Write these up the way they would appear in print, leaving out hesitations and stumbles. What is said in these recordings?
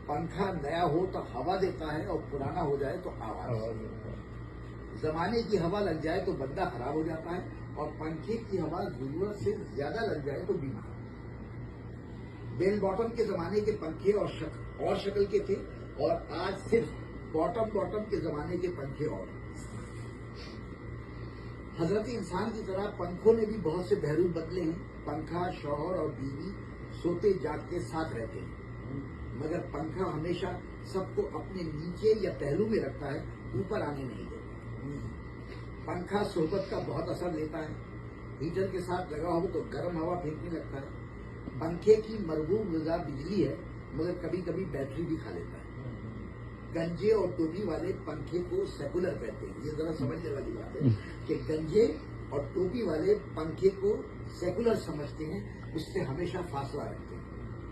पंखा नया हो तो हवा देता है और पुराना हो जाए तो आवाज। जमाने की हवा लग जाए तो बंदा खराब हो जाता है और पंखे की हवा जरूरत से ज्यादा लग जाए तो बीमार। बेल बॉटम के जमाने के पंखे और शक्ल के थे और आज सिर्फ बॉटम के जमाने के पंखे और। हजरत इंसान की तरह पंखों ने भी बहुत से बहरूप बदले हैं। पंखा, शौहर और बीवी सोते जागते साथ रहते हैं, मगर पंखा हमेशा सबको अपने नीचे या पहलू में रखता है, ऊपर आने नहीं देता। पंखा सोहबत का बहुत असर लेता है। हीटर के साथ लगा हो तो गर्म हवा फेंकने लगता है। पंखे की मरबूब ग़िज़ा बिजली है, मगर कभी कभी बैटरी भी खा लेता है। गंजे और टोपी वाले पंखे को सेकुलर कहते हैं। ये जरा समझने वाली बात है कि गंजे और टोपी वाले पंखे को सेकुलर समझते हैं, उससे हमेशा फासला रखते हैं,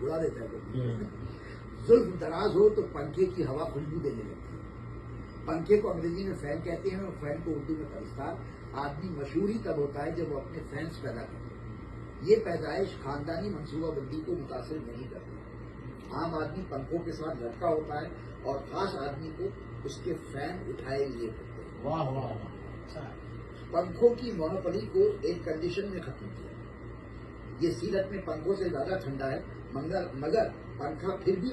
उड़ा देता है। जुल्फ दराज हो तो पंखे की हवा खुशबू देने लगती है। पंखे को अंग्रेजी में फैन कहते हैं और फैन को उर्दू में परिस्तार। आदमी मशहूर ही तब होता है जब वो अपने फैंस पैदा करते हैं। ये पैदाइश खानदानी मनसूबाबंदी को मुतासिर नहीं करती। आम आदमी पंखों के साथ लटका होता है और खास आदमी को उसके फैन उठाए लिए होते हैं। वाह वाह वाह। पंखों की मोनोपोली को एक कंडीशन में खत्म किया। ये सीरत में पंखों से ज्यादा ठंडा है, मगर पंखा फिर भी